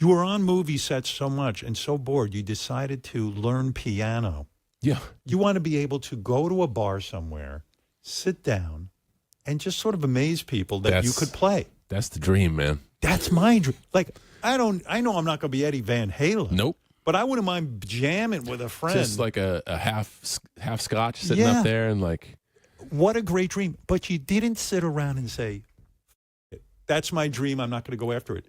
You were on movie sets so much and so bored, you decided to learn piano. Yeah. You want to be able to go to a bar somewhere, sit down, and just sort of amaze people that you could play. That's the dream, man. That's my dream. Like, I know I'm not going to be Eddie Van Halen. Nope. But I wouldn't mind jamming with a friend. Just like a half scotch sitting up there and like. What a great dream. But you didn't sit around and say, that's my dream, I'm not going to go after it.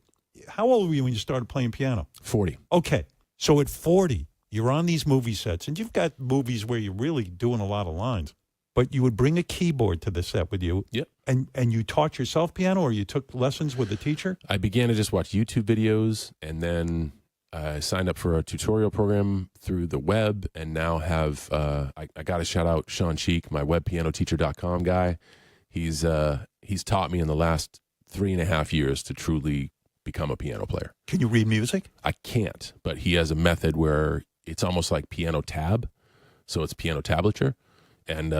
How old were you when you started playing piano? 40. Okay. So at 40, you're on these movie sets, and you've got movies where you're really doing a lot of lines. But you would bring a keyboard to the set with you. Yep. And you taught yourself piano, or you took lessons with a teacher? I began to just watch YouTube videos, and then I signed up for a tutorial program through the web, and now have I got to shout out Shawn, my webpianoteacher.com guy. He's taught me in the last 3.5 years to truly become a piano player. Can you read music? I can't, but he has a method where it's almost like piano tab, so it's piano tablature, and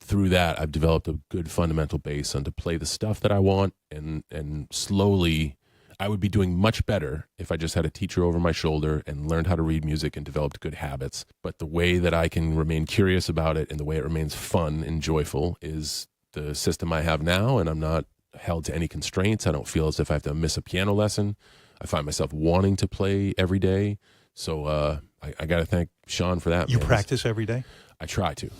through that I've developed a good fundamental base on to play the stuff that I want, and slowly I would be doing much better if I just had a teacher over my shoulder and learned how to read music and developed good habits. But the way that I can remain curious about it and the way it remains fun and joyful is the system I have now, and I'm not held to any constraints. I don't feel as if I have to miss a piano lesson. I find myself wanting to play every day. So I got to thank Shawn for that. You practice every day? I try to.